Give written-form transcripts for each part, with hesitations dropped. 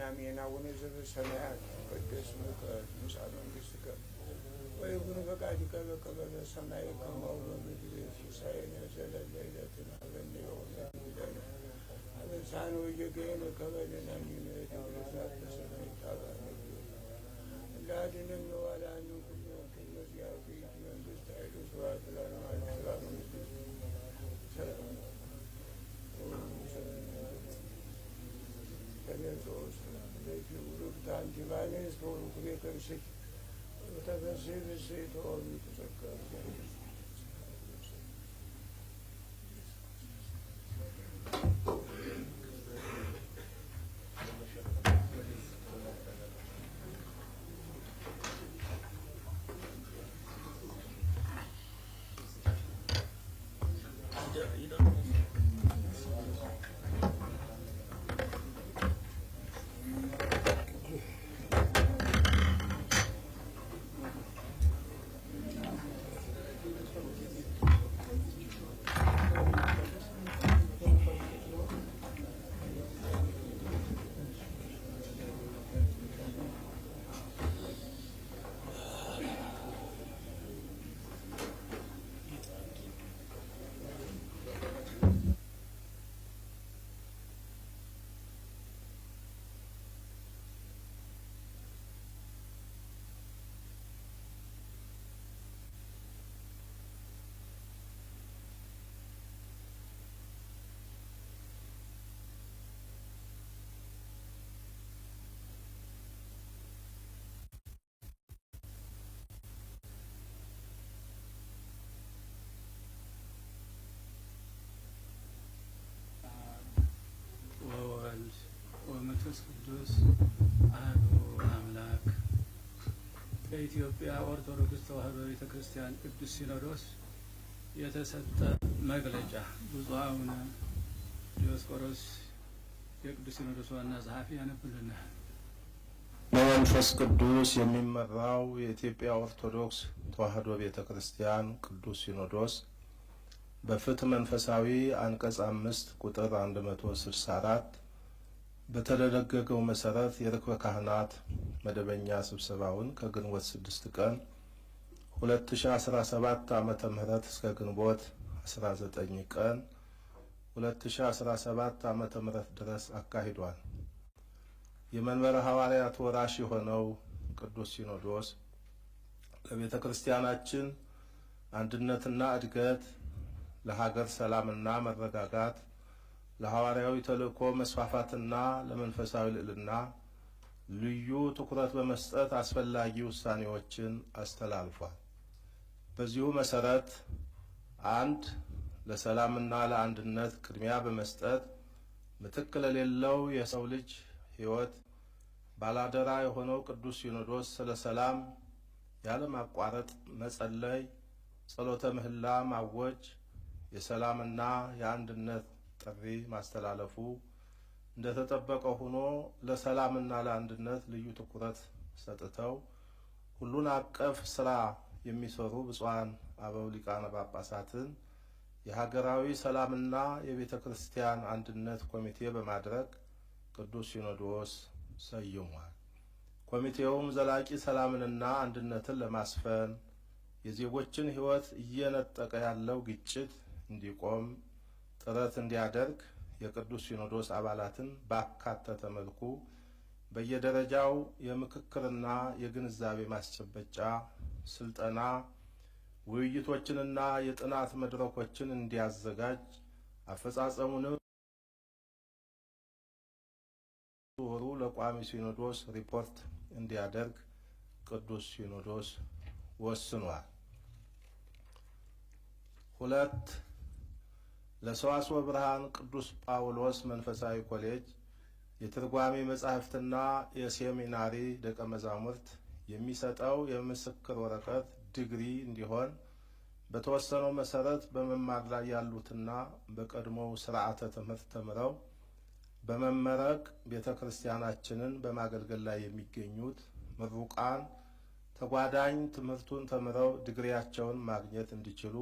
አሜን። አቡነ ዘበሰማያት ይትቀደስ ስምከ ትምጻእ መንግሥትከ ወይኩን ፈቃድከ በከመ በሰማይ ከማሁ በምድር ሲሳየነ ዘለለ ዕለትነ ሀበነ ዮም ወኅድግ አበሳነ ወጌጋየነ ከመ ንሕነኒ ንኅድግ በሰማይ ታባነ እንዳድነን ወላን ኩሉ ከመዚያቱ መንግሥት ኃይሉ ስብሐት ለዓለሙ Antivanes por cui consi utavasive se torni tocca መንፈስ ቅዱስ አሐዱ አምላክ። በኢትዮጵያ ኦርቶዶክስ ተዋሕዶ ቤተ ክርስቲያን ቅዱስ ሲኖዶስ የተሰጠ መግለጫ። ብፁዕ አቡነ ዲዮስቆሮስ የቅዱስ ሲኖዶስ ዋና ጸሐፊ ያነብልናል። በመንፈስ ቅዱስ የሚመራው የኢትዮጵያ ኦርቶዶክስ ተዋሕዶ ቤተ ክርስቲያን ቅዱስ ሲኖዶስ በፍትሕ መንፈሳዊ አንቀጽ 5 ቁጥር 164 በተደነገገው መሰረት የርክበ ካህናት መደበኛ ስብሰባውን ከግንቦት 6 ቀን 2017 ዓመተ ምህረት እስከ ግንቦት 19 ቀን 2017 ዓመተ ምህረት ድረስ አካሂዷል። የመንበረ ሐዋርያት ወራሽ የሆነው ቅዱስ ሲኖዶስ ለቤተ ክርስቲያናችን አንድነትና እድገት፣ ለሀገር ሰላምና መረጋጋት፣ ለሐዋርያዊ ተልእኮ መስፋፋትና ለመንፈሳዊ ልዕልና ልዩ ትኩረት በመስጠት አስፈላጊ ውሳኔዎችን አስተላልፏል። በዚሁ መሰረት አንድ ለሰላምና ለአንድነት ቅድሚያ በመስጠት ምትክ ለሌለው የሰው ልጅ ሕይወት ባላደራ የሆነው ቅዱስ ሲኖዶስ ስለ ሰላም ያለማቋረጥ መጸለይ፣ ጸሎተ ምህላ ማወጅ፣ የሰላምና የአንድነት ጥሪ ማስተላለፉ እንደተጠበቀ ሆኖ ለሰላምና ለአንድነት ልዩ ትኩረት ሰጥተው ሁሉን አቀፍ ስራ የሚሰሩ ብፁዓን አበው ሊቃነ ጳጳሳትን የሀገራዊ ሰላምና የቤተ ክርስቲያን አንድነት ኮሚቴ በማድረግ ቅዱስ ሲኖዶስ ሰይሟል። ኮሚቴውም ዘላቂ ሰላምንና አንድነትን ለማስፈን የዜጎችን ሕይወት እየነጠቀ ያለው ግጭት እንዲቆም ጥረት እንዲያደርግ የቅዱስ ሲኖዶስ አባላትን ባካተተ መልኩ በየደረጃው የምክክርና የግንዛቤ ማስጨበጫ ስልጠና፣ ውይይቶችንና የጥናት መድረኮችን እንዲያዘጋጅ አፈጻጸሙንም ወሩ ለቋሚ ሲኖዶስ ሪፖርት እንዲያደርግ ቅዱስ ሲኖዶስ ወስኗል። 2 ለሰዋስወ ብርሃን ቅዱስ ጳውሎስ መንፈሳዊ ኮሌጅ የትርጓሜ መጻሕፍትና የሴሚናሪ ደቀ መዛሙርት የሚሰጠው የምስክር ወረቀት ዲግሪ እንዲሆን በተወሰነው መሰረት በመማር ላይ ያሉትና በቀድሞው ስርዓተ ትምህርት ተምረው በመመረቅ ቤተክርስቲያናችንን በማገልገል ላይ የሚገኙት ምሩቃን ተጓዳኝ ትምህርቱን ተምረው ዲግሪያቸውን ማግኘት እንዲችሉ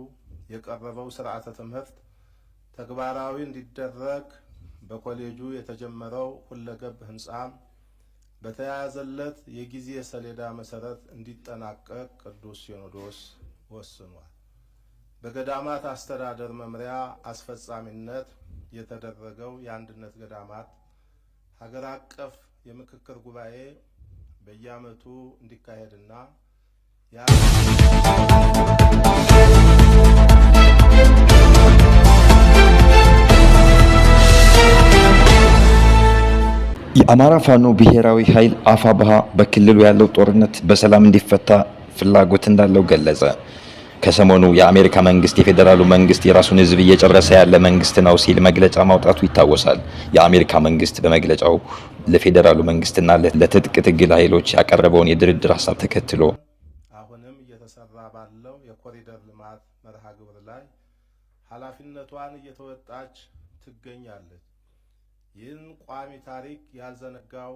የቀረበው ስርዓተ ትምህርት ተግባራዊ እንዲደረግ በኮሌጁ የተጀመረው ሁለገብ ህንጻም በተያያዘለት የጊዜ ሰሌዳ መሰረት እንዲጠናቀቅ ቅዱስ ሲኖዶስ ወስኗል። በገዳማት አስተዳደር መምሪያ አስፈጻሚነት የተደረገው የአንድነት ገዳማት ሀገር አቀፍ የምክክር ጉባኤ በየዓመቱ እንዲካሄድና የአማራ ፋኖ ብሔራዊ ኃይል አፋብኃ በክልሉ ያለው ጦርነት በሰላም እንዲፈታ ፍላጎት እንዳለው ገለጸ። ከሰሞኑ የአሜሪካ መንግስት የፌዴራሉ መንግስት የራሱን ህዝብ እየጨረሰ ያለ መንግስት ነው ሲል መግለጫ ማውጣቱ ይታወሳል። የአሜሪካ መንግስት በመግለጫው ለፌዴራሉ መንግስትና ለትጥቅ ትግል ኃይሎች ያቀረበውን የድርድር ሀሳብ ተከትሎ አሁንም እየተሰራ ባለው የኮሪደር ልማት መርሃ ግብር ላይ ኃላፊነቷን እየተወጣች ትገኛለች። ይህን ቋሚ ታሪክ ያልዘነጋው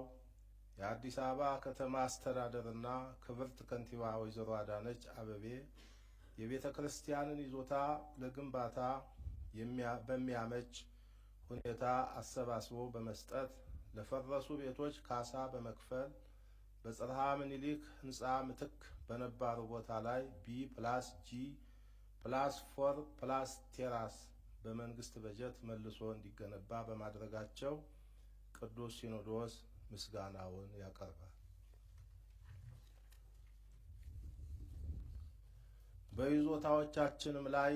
የአዲስ አበባ ከተማ አስተዳደርና ክብርት ከንቲባ ወይዘሮ አዳነች አቤቤ የቤተ ክርስቲያንን ይዞታ ለግንባታ በሚያመች ሁኔታ አሰባስቦ በመስጠት ለፈረሱ ቤቶች ካሳ በመክፈል በጽርሐ ምኒልክ ህንጻ ምትክ በነባሩ ቦታ ላይ B+G+4+ ቴራስ በመንግስት በጀት መልሶ እንዲገነባ በማድረጋቸው ቅዱስ ሲኖዶስ ምስጋናውን ያቀርባል። በይዞታዎቻችንም ላይ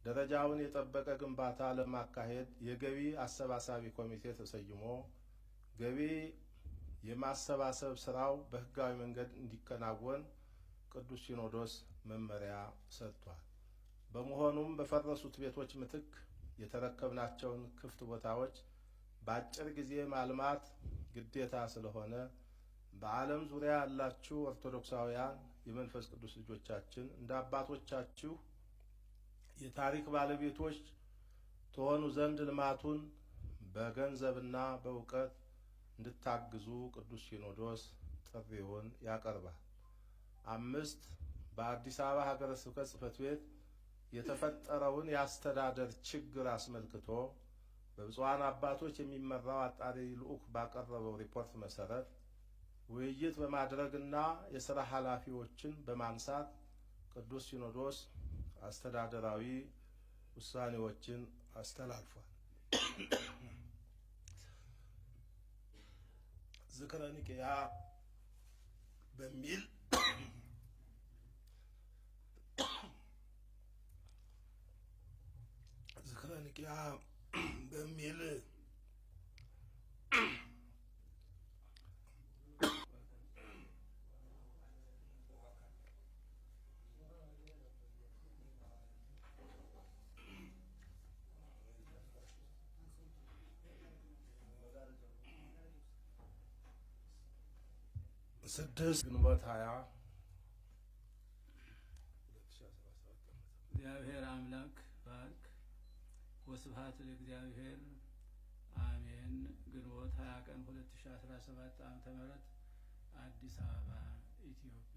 ደረጃውን የጠበቀ ግንባታ ለማካሄድ የገቢ አሰባሳቢ ኮሚቴ ተሰይሞ ገቢ የማሰባሰብ ስራው በህጋዊ መንገድ እንዲከናወን ቅዱስ ሲኖዶስ መመሪያ ሰጥቷል። በመሆኑም በፈረሱት ቤቶች ምትክ የተረከብናቸውን ክፍት ቦታዎች በአጭር ጊዜ ማልማት ግዴታ ስለሆነ በዓለም ዙሪያ ያላችሁ ኦርቶዶክሳውያን የመንፈስ ቅዱስ ልጆቻችን እንደ አባቶቻችሁ የታሪክ ባለቤቶች ተሆኑ ዘንድ ልማቱን በገንዘብና በእውቀት እንድታግዙ ቅዱስ ሲኖዶስ ጥሪውን ያቀርባል። 5 በአዲስ አበባ ሀገረ ስብከት ጽሕፈት ቤት የተፈጠረውን የአስተዳደር ችግር አስመልክቶ በብፁዓን አባቶች የሚመራው አጣሪ ልዑክ ባቀረበው ሪፖርት መሰረት ውይይት በማድረግና የሥራ ኃላፊዎችን በማንሳት ቅዱስ ሲኖዶስ አስተዳደራዊ ውሳኔዎችን አስተላልፏል። ዝክረ ኒቅያ በሚል ግንቦት 20 እግዚአብሔር አምላክ ባርክ። ወስብሐት ለእግዚአብሔር አሜን። ግንቦት 20 ቀን 2017 ዓ.ም አዲስ አበባ ኢትዮጵያ